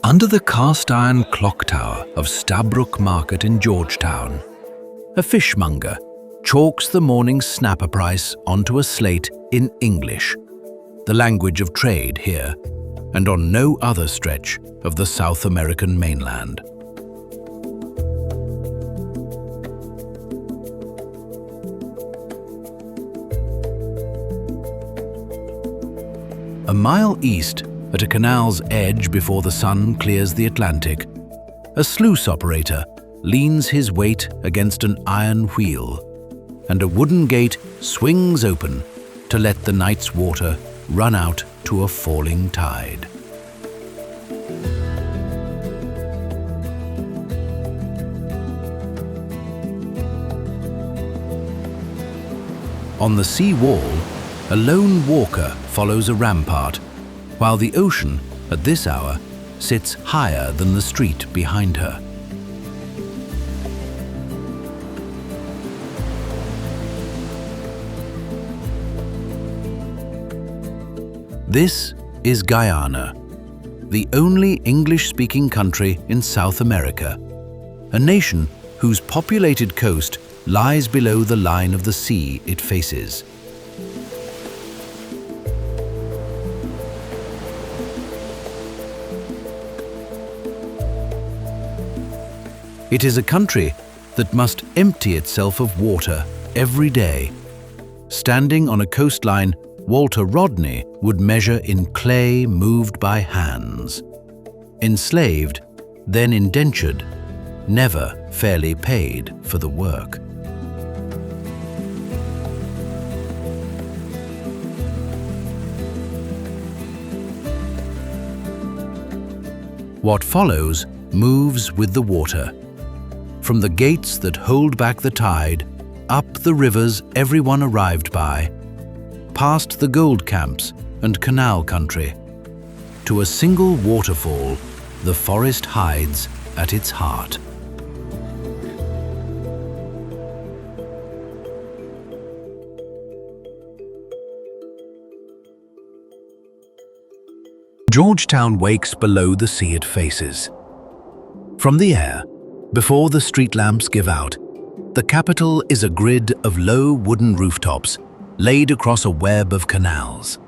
Under the cast-iron clock tower of Stabroek Market in Georgetown, a fishmonger chalks the morning's snapper price onto a slate in English, the language of trade here and on no other stretch of the South American mainland. A mile east, at a canal's edge before the sun clears the Atlantic, a sluice operator leans his weight against an iron wheel, and a wooden gate swings open to let the night's water run out to a falling tide. On the sea wall, a lone walker follows a rampart, while the ocean, at this hour, sits higher than the street behind her. This is Guyana, the only English-speaking country in South America, a nation whose populated coast lies below the line of the sea it faces. It is a country that must empty itself of water every day. Standing on a coastline Walter Rodney would measure in clay moved by hands. Enslaved, then indentured, never fairly paid for the work. What follows moves with the water. From the gates that hold back the tide, up the rivers everyone arrived by, past the gold camps and canal country, to a single waterfall the forest hides at its heart. Georgetown wakes below the sea it faces. From the air, before the street lamps give out, the capital is a grid of low wooden rooftops laid across a web of canals.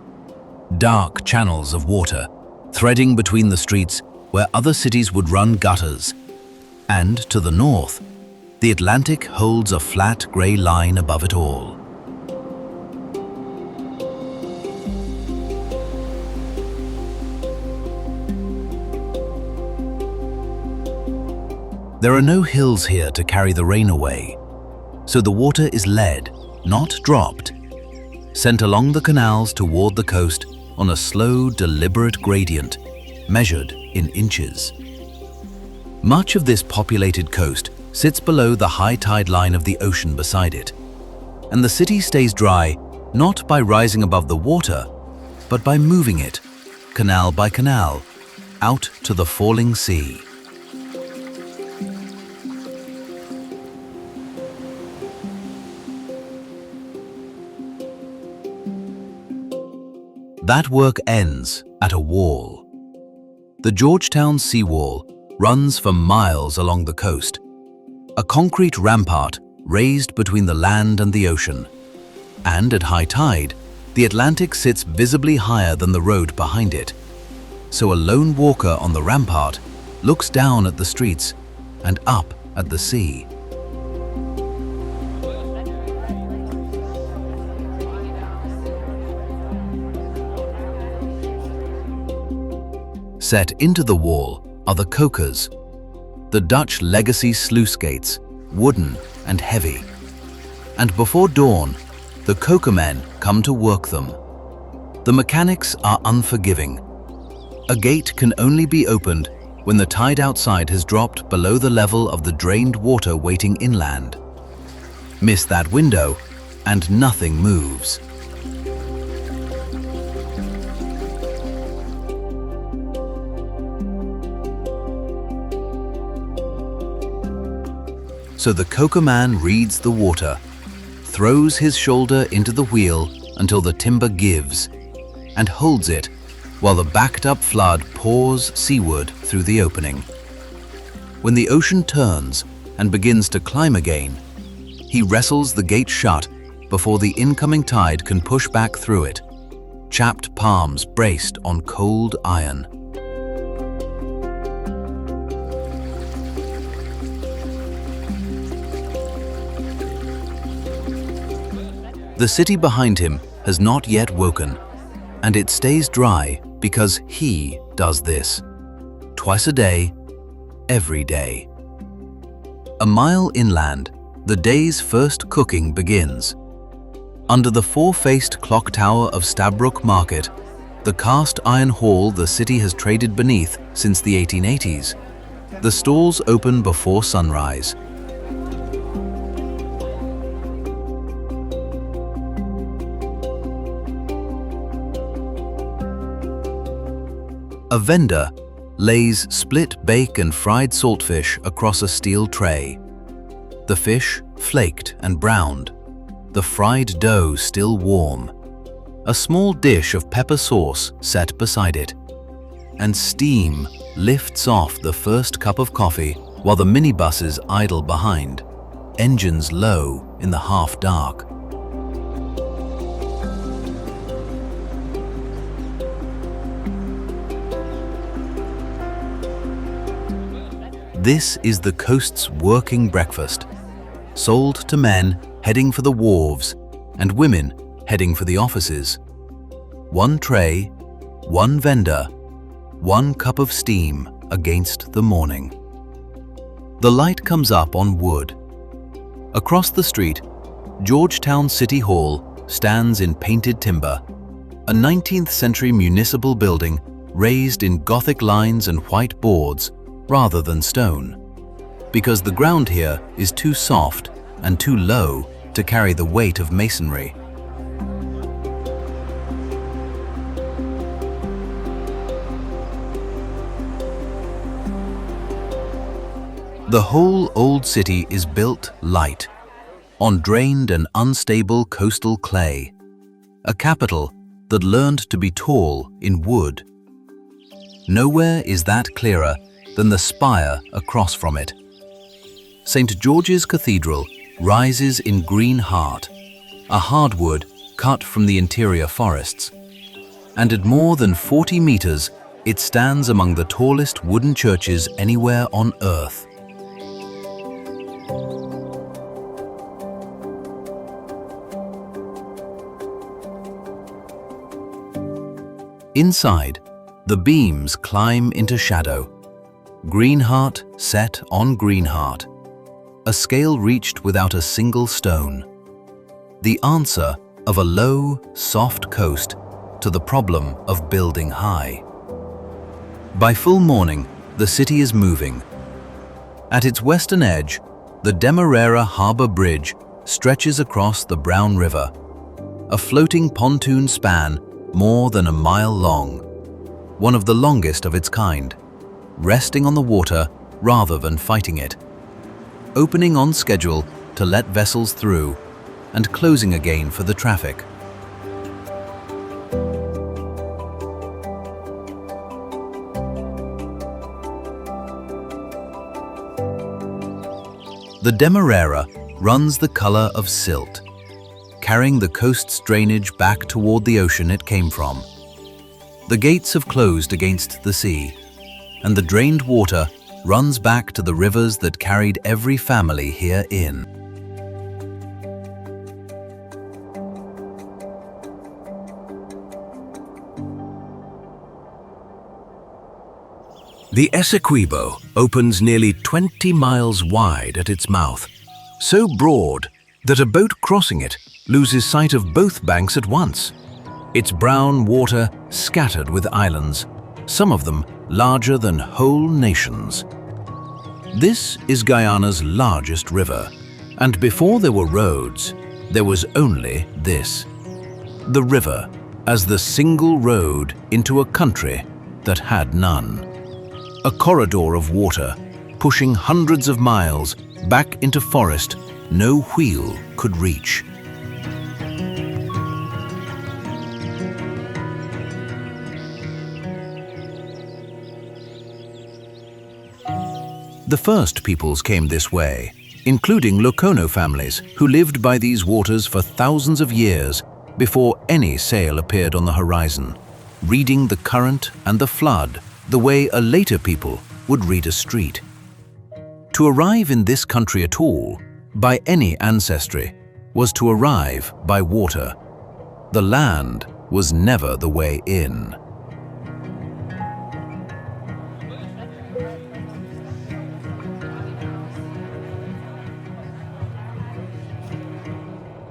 Dark channels of water, threading between the streets where other cities would run gutters. And to the north, the Atlantic holds a flat grey line above it all. There are no hills here to carry the rain away, so the water is led, not dropped, sent along the canals toward the coast on a slow, deliberate gradient, measured in inches. Much of this populated coast sits below the high tide line of the ocean beside it, and the city stays dry not by rising above the water, but by moving it, canal by canal, out to the falling sea. That work ends at a wall. The Georgetown seawall runs for miles along the coast, a concrete rampart raised between the land and the ocean. And at high tide, the Atlantic sits visibly higher than the road behind it. So a lone walker on the rampart looks down at the streets and up at the sea. Set into the wall are the cokers, the Dutch legacy sluice gates, wooden and heavy. And before dawn, the coker men come to work them. The mechanics are unforgiving. A gate can only be opened when the tide outside has dropped below the level of the drained water waiting inland. Miss that window, and nothing moves. So the coker man reads the water, throws his shoulder into the wheel until the timber gives, and holds it while the backed-up flood pours seaward through the opening. When the ocean turns and begins to climb again, he wrestles the gate shut before the incoming tide can push back through it, chapped palms braced on cold iron. The city behind him has not yet woken, and it stays dry because he does this, twice a day, every day. A mile inland, the day's first cooking begins. Under the four-faced clock tower of Stabroek Market, the cast iron hall the city has traded beneath since the 1880s, the stalls open before sunrise. A vendor lays split bake and fried saltfish across a steel tray. The fish flaked and browned, the fried dough still warm, a small dish of pepper sauce set beside it, and steam lifts off the first cup of coffee while the minibuses idle behind, engines low in the half-dark. This is the coast's working breakfast, sold to men heading for the wharves and women heading for the offices. One tray, one vendor, one cup of steam against the morning. The light comes up on wood. Across the street, Georgetown City Hall stands in painted timber, a 19th century municipal building raised in Gothic lines and white boards rather than stone, because the ground here is too soft and too low to carry the weight of masonry. The whole old city is built light, on drained and unstable coastal clay, a capital that learned to be tall in wood. Nowhere is that clearer than the spire across from it. St. George's Cathedral rises in green heart, a hardwood cut from the interior forests, and at more than 40 meters, it stands among the tallest wooden churches anywhere on Earth. Inside, the beams climb into shadow. Green heart set on green heart, a scale reached without a single stone. The answer of a low, soft coast to the problem of building high. By full morning, the city is moving. At its western edge, the Demerara Harbour Bridge stretches across the Brown River, a floating pontoon span more than a mile long, one of the longest of its kind, resting on the water rather than fighting it, opening on schedule to let vessels through, and closing again for the traffic. The Demerara runs the color of silt, carrying the coast's drainage back toward the ocean it came from. The gates have closed against the sea, and the drained water runs back to the rivers that carried every family here in. The Essequibo opens nearly 20 miles wide at its mouth, so broad that a boat crossing it loses sight of both banks at once. Its brown water scattered with islands, some of them larger than whole nations. This is Guyana's largest river, and before there were roads, there was only this. The river as the single road into a country that had none. A corridor of water, pushing hundreds of miles back into forest no wheel could reach. The first peoples came this way, including Lokono families who lived by these waters for thousands of years before any sail appeared on the horizon, reading the current and the flood the way a later people would read a street. To arrive in this country at all, by any ancestry, was to arrive by water. The land was never the way in.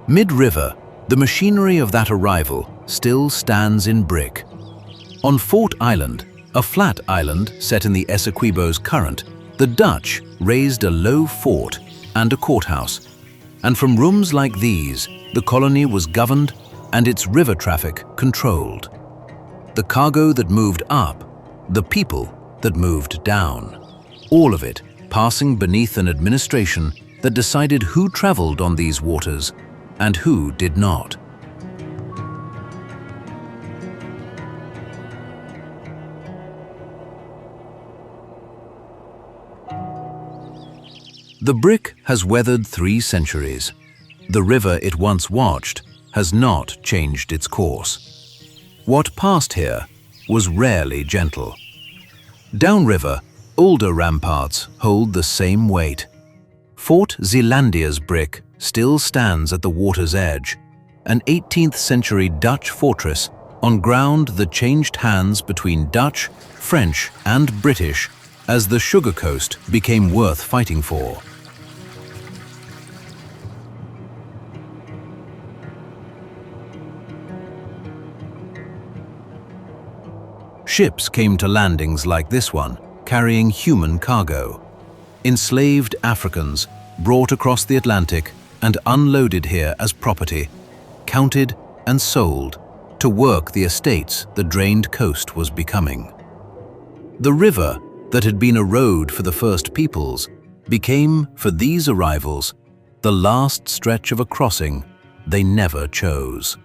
Mid-river, the machinery of that arrival still stands in brick. On Fort Island, a flat island set in the Essequibo's current, the Dutch raised a low fort and a courthouse. And from rooms like these, the colony was governed and its river traffic controlled. The cargo that moved up, the people that moved down. All of it passing beneath an administration that decided who traveled on these waters and who did not. The brick has weathered 3 centuries. The river it once watched has not changed its course. What passed here was rarely gentle. Downriver, older ramparts hold the same weight. Fort Zeelandia's brick still stands at the water's edge, an 18th century Dutch fortress on ground that changed hands between Dutch, French, and British as the Sugar Coast became worth fighting for. Ships came to landings like this one, carrying human cargo. Enslaved Africans brought across the Atlantic and unloaded here as property, counted and sold to work the estates the drained coast was becoming. The river that had been a road for the first peoples became, for these arrivals, the last stretch of a crossing they never chose.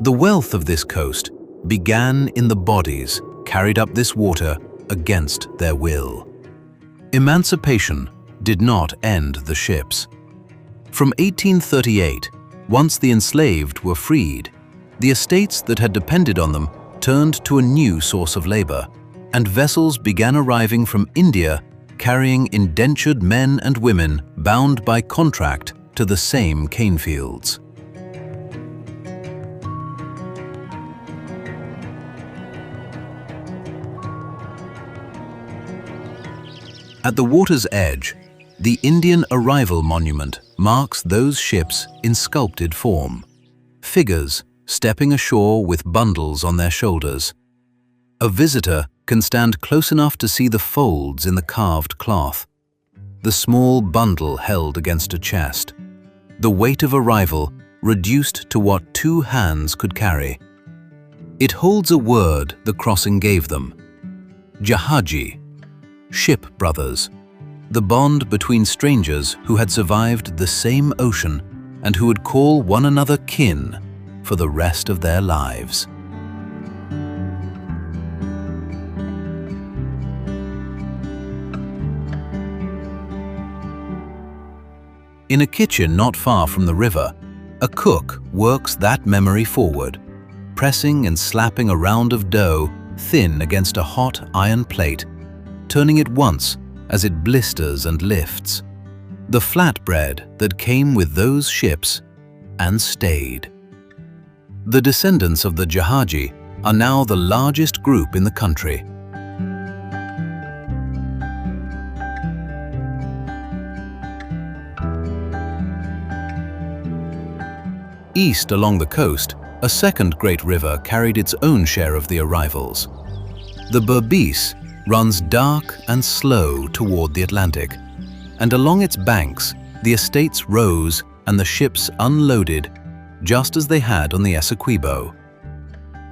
The wealth of this coast began in the bodies carried up this water against their will. Emancipation did not end the ships. From 1838, once the enslaved were freed, the estates that had depended on them turned to a new source of labor, and vessels began arriving from India carrying indentured men and women bound by contract to the same cane fields. At the water's edge, the Indian Arrival Monument marks those ships in sculpted form, figures stepping ashore with bundles on their shoulders. A visitor can stand close enough to see the folds in the carved cloth, the small bundle held against a chest, the weight of arrival reduced to what 2 hands could carry. It holds a word the crossing gave them: Jahaji, ship brothers, the bond between strangers who had survived the same ocean and who would call one another kin for the rest of their lives. In a kitchen not far from the river, a cook works that memory forward, pressing and slapping a round of dough thin against a hot iron plate, turning it once as it blisters and lifts. The flatbread that came with those ships and stayed. The descendants of the Jahaji are now the largest group in the country. East along the coast, a second great river carried its own share of the arrivals. The Berbice runs dark and slow toward the Atlantic, and along its banks the estates rose and the ships unloaded just as they had on the Essequibo.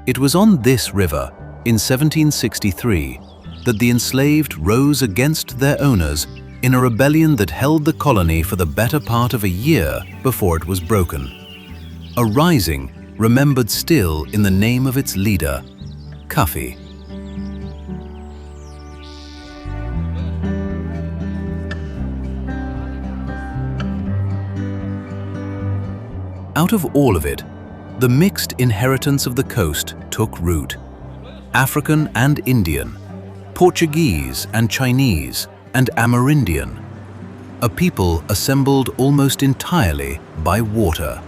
It was on this river, in 1763, that the enslaved rose against their owners in a rebellion that held the colony for the better part of a year before it was broken. a rising remembered still in the name of its leader, Cuffy. Out of all of it, the mixed inheritance of the coast took root. African and Indian, Portuguese and Chinese, and Amerindian. A people assembled almost entirely by water.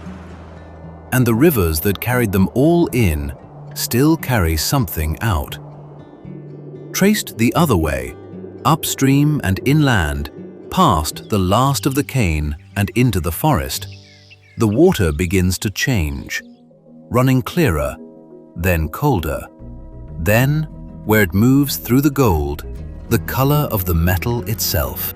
And the rivers that carried them all in still carry something out. Traced the other way, upstream and inland, past the last of the cane and into the forest, the water begins to change, running clearer, then colder. Then, where it moves through the gold, the color of the metal itself.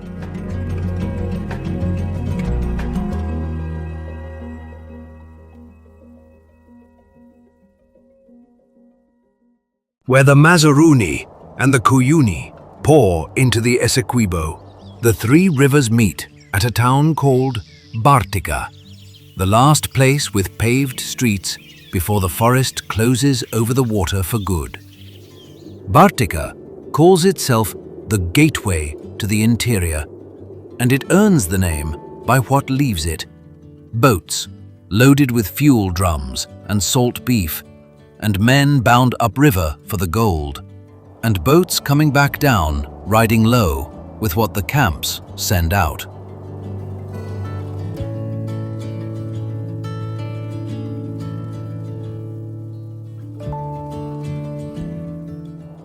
Where the Mazaruni and the Cuyuni pour into the Essequibo, the three rivers meet at a town called Bartica, the last place with paved streets before the forest closes over the water for good. Bartica calls itself the gateway to the interior, and it earns the name by what leaves it: boats loaded with fuel drums and salt beef, and men bound upriver for the gold, and boats coming back down, riding low with what the camps send out.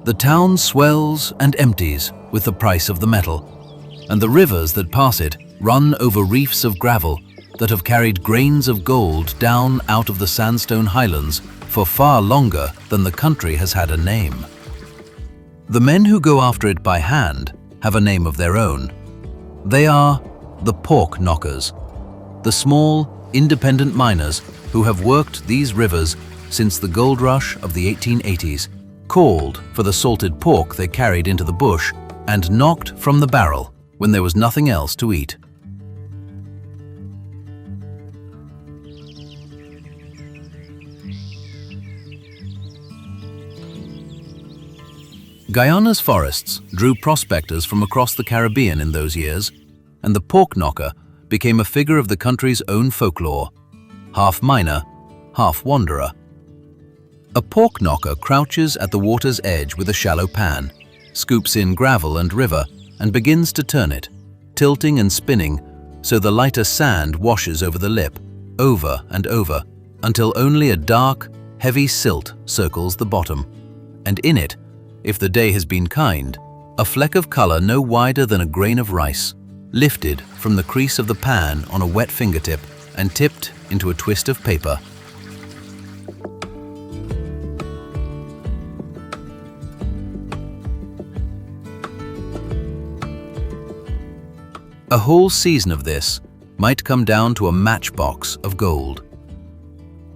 The town swells and empties with the price of the metal, and the rivers that pass it run over reefs of gravel that have carried grains of gold down out of the sandstone highlands for far longer than the country has had a name. The men who go after it by hand have a name of their own. They are the pork knockers, the small, independent miners who have worked these rivers since the gold rush of the 1880s, called for the salted pork they carried into the bush and knocked from the barrel when there was nothing else to eat. Guyana's forests drew prospectors from across the Caribbean in those years, and the pork knocker became a figure of the country's own folklore, half miner, half wanderer. A pork knocker crouches at the water's edge with a shallow pan, scoops in gravel and river, and begins to turn it, tilting and spinning so the lighter sand washes over the lip, over and over, until only a dark, heavy silt circles the bottom, and in it, if the day has been kind, a fleck of color no wider than a grain of rice, lifted from the crease of the pan on a wet fingertip and tipped into a twist of paper. A whole season of this might come down to a matchbox of gold.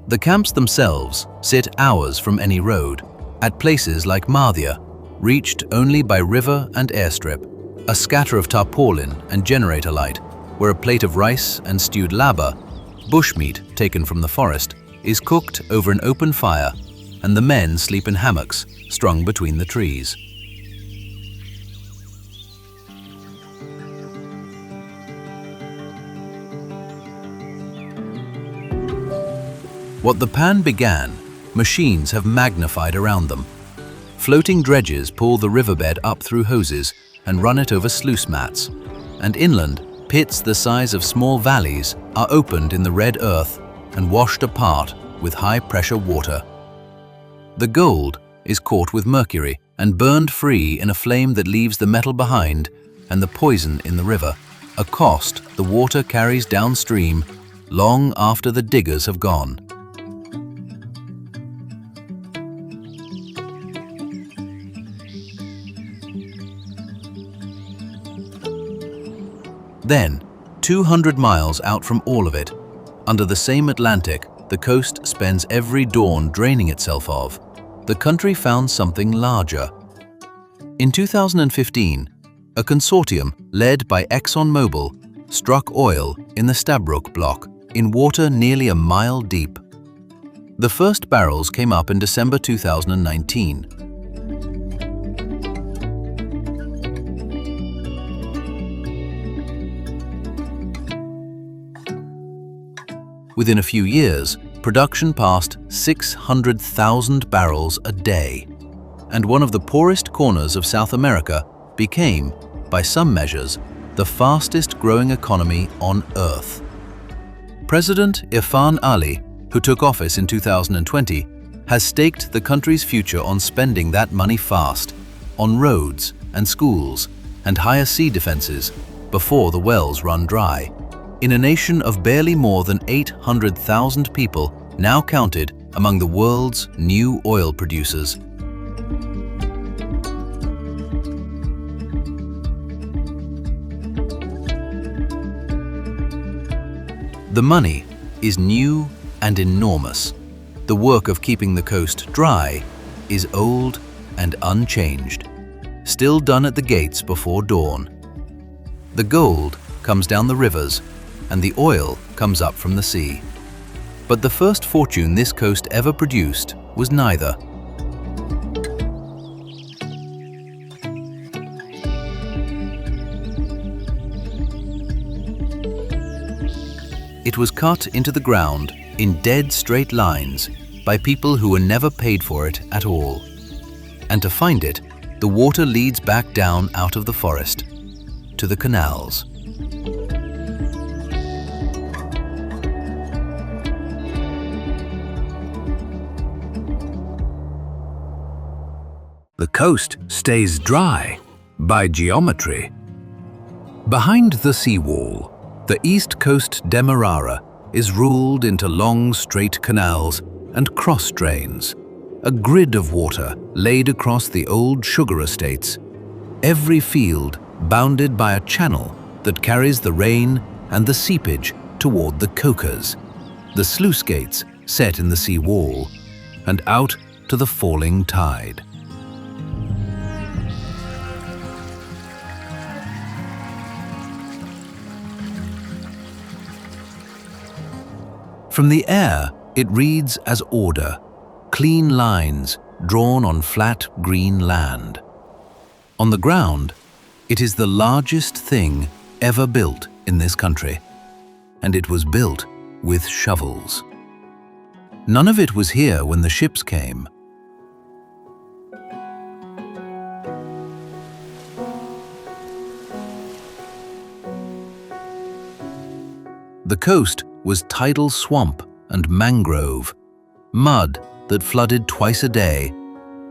The camps themselves sit hours from any road, at places like Mardia, reached only by river and airstrip, a scatter of tarpaulin and generator light, where a plate of rice and stewed laba, bushmeat taken from the forest, is cooked over an open fire, and the men sleep in hammocks strung between the trees. What the pan began, machines have magnified around them. Floating dredges pull the riverbed up through hoses and run it over sluice mats, and inland, pits the size of small valleys are opened in the red earth and washed apart with high-pressure water. The gold is caught with mercury and burned free in a flame that leaves the metal behind and the poison in the river, a cost the water carries downstream long after the diggers have gone. Then, 200 miles out from all of it, under the same Atlantic the coast spends every dawn draining itself of, the country found something larger. In 2015, a consortium led by ExxonMobil struck oil in the Stabroek block in water nearly a mile deep. The first barrels came up in December 2019. Within a few years, production passed 600,000 barrels a day, and one of the poorest corners of South America became, by some measures, the fastest growing economy on Earth. President Irfan Ali, who took office in 2020, has staked the country's future on spending that money fast, on roads and schools and higher sea defenses before the wells run dry, in a nation of barely more than 800,000 people now counted among the world's new oil producers. The money is new and enormous. The work of keeping the coast dry is old and unchanged, still done at the gates before dawn. The gold comes down the rivers and the oil comes up from the sea. But the first fortune this coast ever produced was neither. It was cut into the ground in dead straight lines by people who were never paid for it at all. And to find it, the water leads back down out of the forest to the canals. The coast stays dry by geometry. Behind the seawall, the east coast Demerara is ruled into long straight canals and cross drains, a grid of water laid across the old sugar estates, every field bounded by a channel that carries the rain and the seepage toward the cocas, the sluice gates set in the sea wall, and out to the falling tide. From the air, it reads as order, clean lines drawn on flat green land. On the ground, it is the largest thing ever built in this country, and it was built with shovels. None of it was here when the ships came. The coast was tidal swamp and mangrove, mud that flooded twice a day,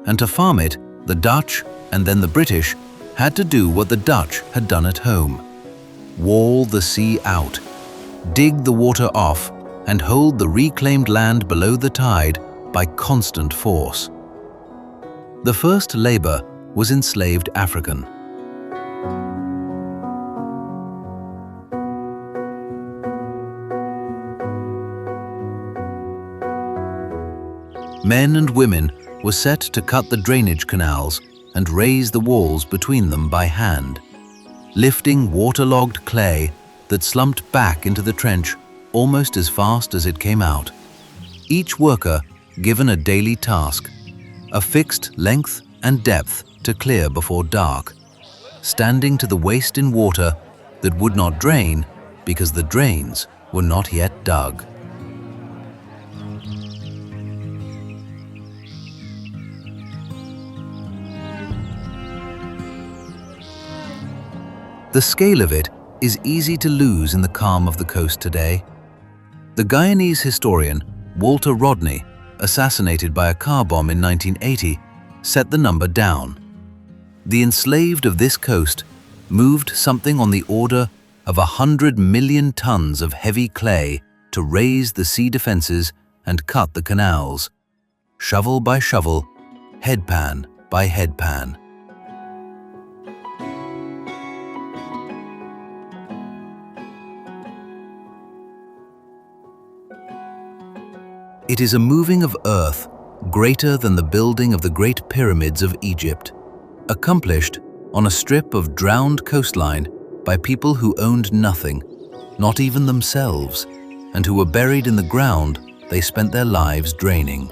and to farm it, the Dutch and then the British had to do what the Dutch had done at home: wall the sea out, dig the water off, and hold the reclaimed land below the tide by constant force. The first labor was enslaved African. Men and women were set to cut the drainage canals and raise the walls between them by hand, lifting waterlogged clay that slumped back into the trench almost as fast as it came out. Each worker given a daily task, a fixed length and depth to clear before dark, standing to the waist in water that would not drain because the drains were not yet dug. The scale of it is easy to lose in the calm of the coast today. The Guyanese historian Walter Rodney, assassinated by a car bomb in 1980, set the number down. The enslaved of this coast moved something on the order of 100 million tons of heavy clay to raise the sea defenses and cut the canals, shovel by shovel, headpan by headpan. It is a moving of earth greater than the building of the great pyramids of Egypt, accomplished on a strip of drowned coastline by people who owned nothing, not even themselves, and who were buried in the ground they spent their lives draining.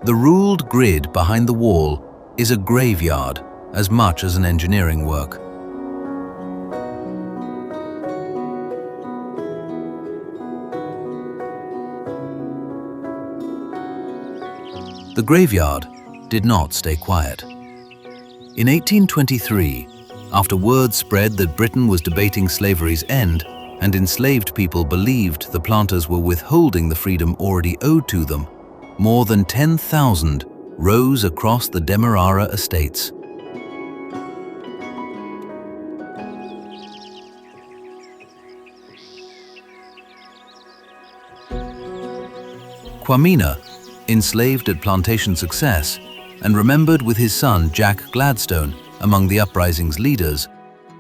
The ruled grid behind the wall is a graveyard as much as an engineering work. The graveyard did not stay quiet. In 1823, after word spread that Britain was debating slavery's end and enslaved people believed the planters were withholding the freedom already owed to them, more than 10,000 rose across the Demerara estates. Kwamina, enslaved at plantation success and remembered with his son Jack Gladstone among the uprising's leaders,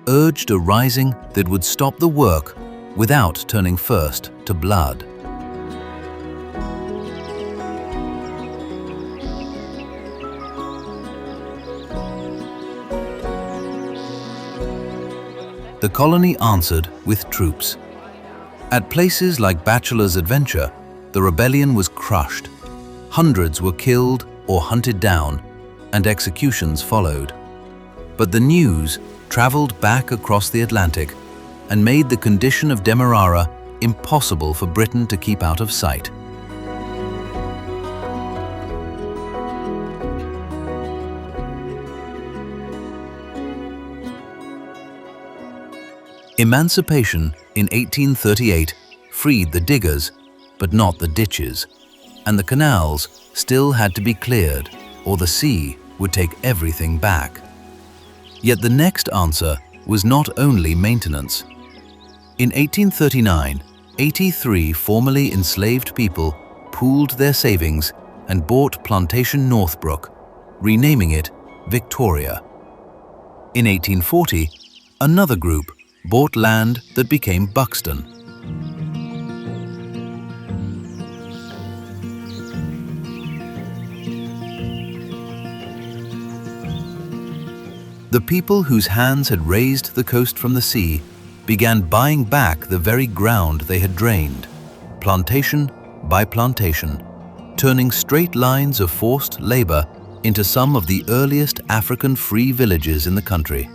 urged a rising that would stop the work without turning first to blood. The colony answered with troops. At places like Bachelor's Adventure, the rebellion was crushed. Hundreds were killed or hunted down, and executions followed. But the news traveled back across the Atlantic and made the condition of Demerara impossible for Britain to keep out of sight. Emancipation in 1838 freed the diggers, but not the ditches, and the canals still had to be cleared, or the sea would take everything back. Yet the next answer was not only maintenance. In 1839, 83 formerly enslaved people pooled their savings and bought Plantation Northbrook, renaming it Victoria. In 1840, another group bought land that became Buxton. The people whose hands had raised the coast from the sea began buying back the very ground they had drained, plantation by plantation, turning straight lines of forced labor into some of the earliest African free villages in the country.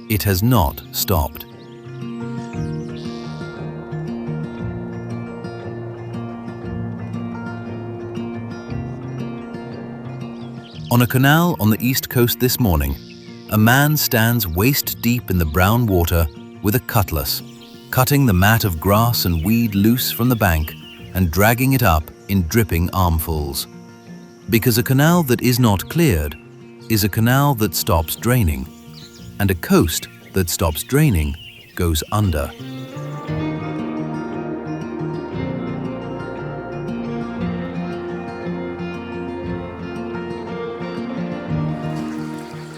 It has not stopped. On a canal on the east coast this morning, a man stands waist-deep in the brown water with a cutlass, cutting the mat of grass and weed loose from the bank and dragging it up in dripping armfuls. Because a canal that is not cleared is a canal that stops draining, and a coast that stops draining goes under.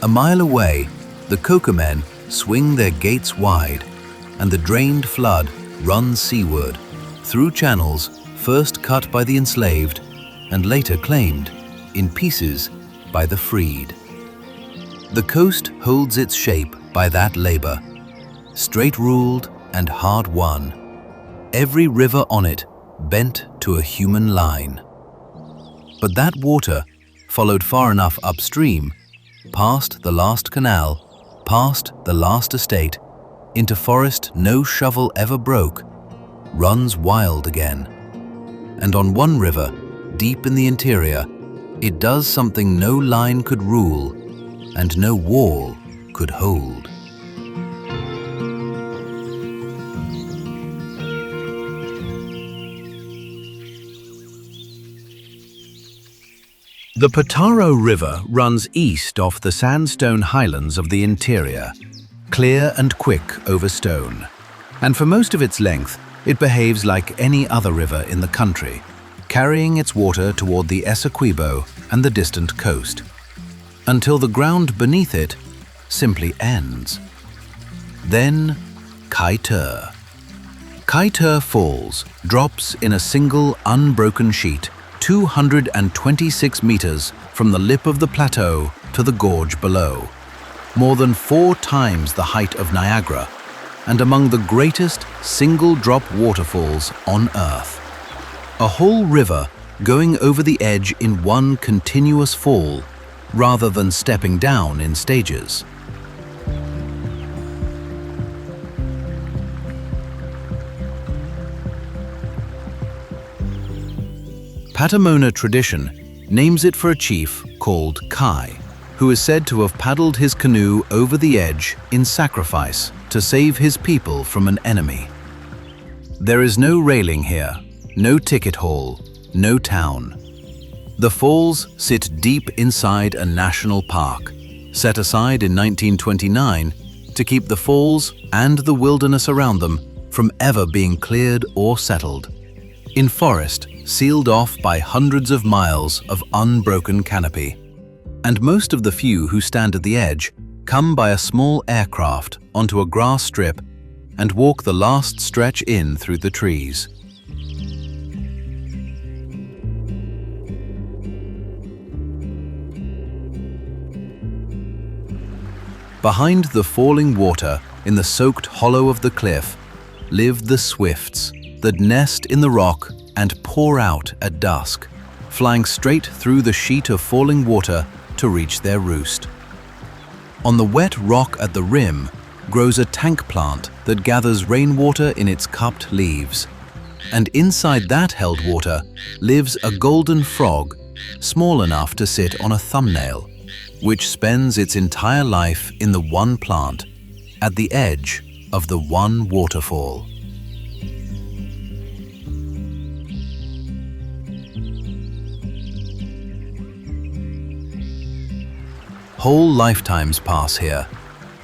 A mile away, the coca men swing their gates wide, and the drained flood runs seaward, through channels first cut by the enslaved and later claimed, in pieces, by the freed. The coast holds its shape by that labor, straight-ruled and hard-won, every river on it bent to a human line. But that water, followed far enough upstream, past the last canal, past the last estate, into forest no shovel ever broke, runs wild again. And on one river, deep in the interior, it does something no line could rule and no wall could hold. The Potaro River runs east off the sandstone highlands of the interior, clear and quick over stone. And for most of its length, it behaves like any other river in the country, carrying its water toward the Essequibo and the distant coast, until the ground beneath it simply ends. Then, Kaieteur. Kaieteur Falls drops in a single unbroken sheet 226 meters from the lip of the plateau to the gorge below, more than 4 times the height of Niagara, and among the greatest single-drop waterfalls on Earth. A whole river going over the edge in one continuous fall, rather than stepping down in stages. Patamona tradition names it for a chief called Kai, who is said to have paddled his canoe over the edge in sacrifice to save his people from an enemy. There is no railing here, no ticket hall, no town. The falls sit deep inside a national park, set aside in 1929 to keep the falls and the wilderness around them from ever being cleared or settled. In forest, sealed off by hundreds of miles of unbroken canopy. And most of the few who stand at the edge come by a small aircraft onto a grass strip and walk the last stretch in through the trees. Behind the falling water, in the soaked hollow of the cliff, live the swifts that nest in the rock and pour out at dusk, flying straight through the sheet of falling water to reach their roost. On the wet rock at the rim grows a tank plant that gathers rainwater in its cupped leaves. And inside that held water lives a golden frog, small enough to sit on a thumbnail, which spends its entire life in the one plant, at the edge of the one waterfall. Whole lifetimes pass here,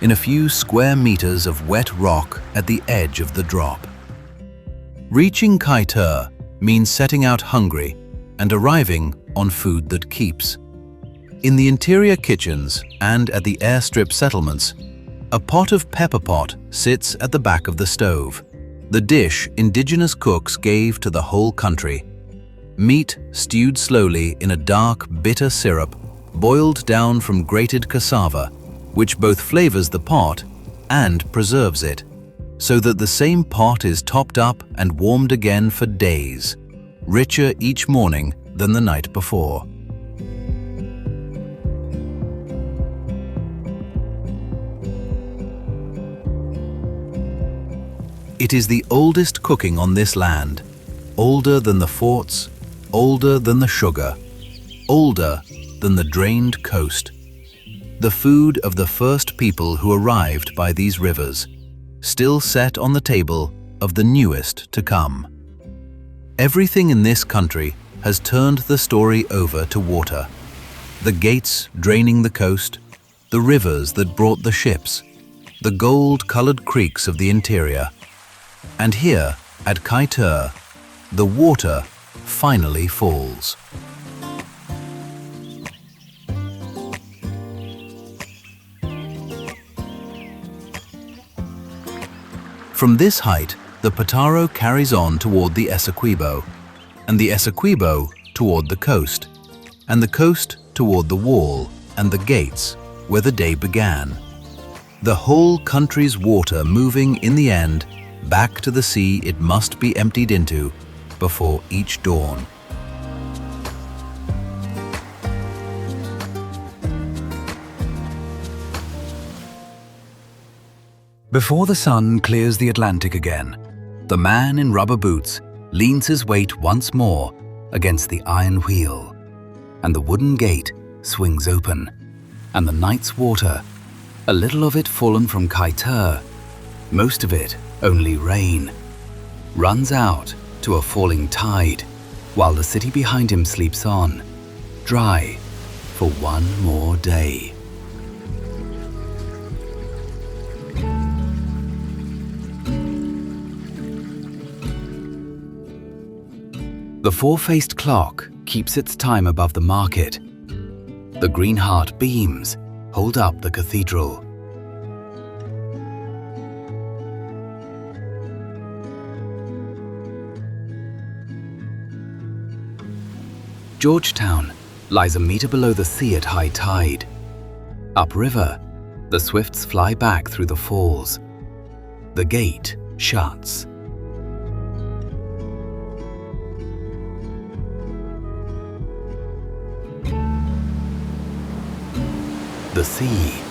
in a few square meters of wet rock at the edge of the drop. Reaching Kaieteur means setting out hungry and arriving on food that keeps. In the interior kitchens and at the airstrip settlements, a pot of pepper pot sits at the back of the stove, the dish Indigenous cooks gave to the whole country. Meat stewed slowly in a dark, bitter syrup boiled down from grated cassava, which both flavors the pot and preserves it, so that the same pot is topped up and warmed again for days, richer each morning than the night before. It is the oldest cooking on this land, older than the forts, older than the sugar, older than the drained coast. The food of the first people who arrived by these rivers, still set on the table of the newest to come. Everything in this country has turned the story over to water. The gates draining the coast, the rivers that brought the ships, the gold-colored creeks of the interior. And here, at Kaieteur, the water finally falls. From this height, the Pataro carries on toward the Essequibo, and the Essequibo toward the coast, and the coast toward the wall and the gates where the day began. The whole country's water moving in the end back to the sea it must be emptied into before each dawn. Before the sun clears the Atlantic again, the man in rubber boots leans his weight once more against the iron wheel, and the wooden gate swings open, and the night's water, a little of it fallen from Kaieteur, most of it only rain, runs out to a falling tide, while the city behind him sleeps on, dry for one more day. The four-faced clock keeps its time above the market. The green heart beams hold up the cathedral. Georgetown lies a meter below the sea at high tide. Upriver, the swifts fly back through the falls. the gate shuts. The sea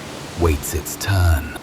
waits its turn.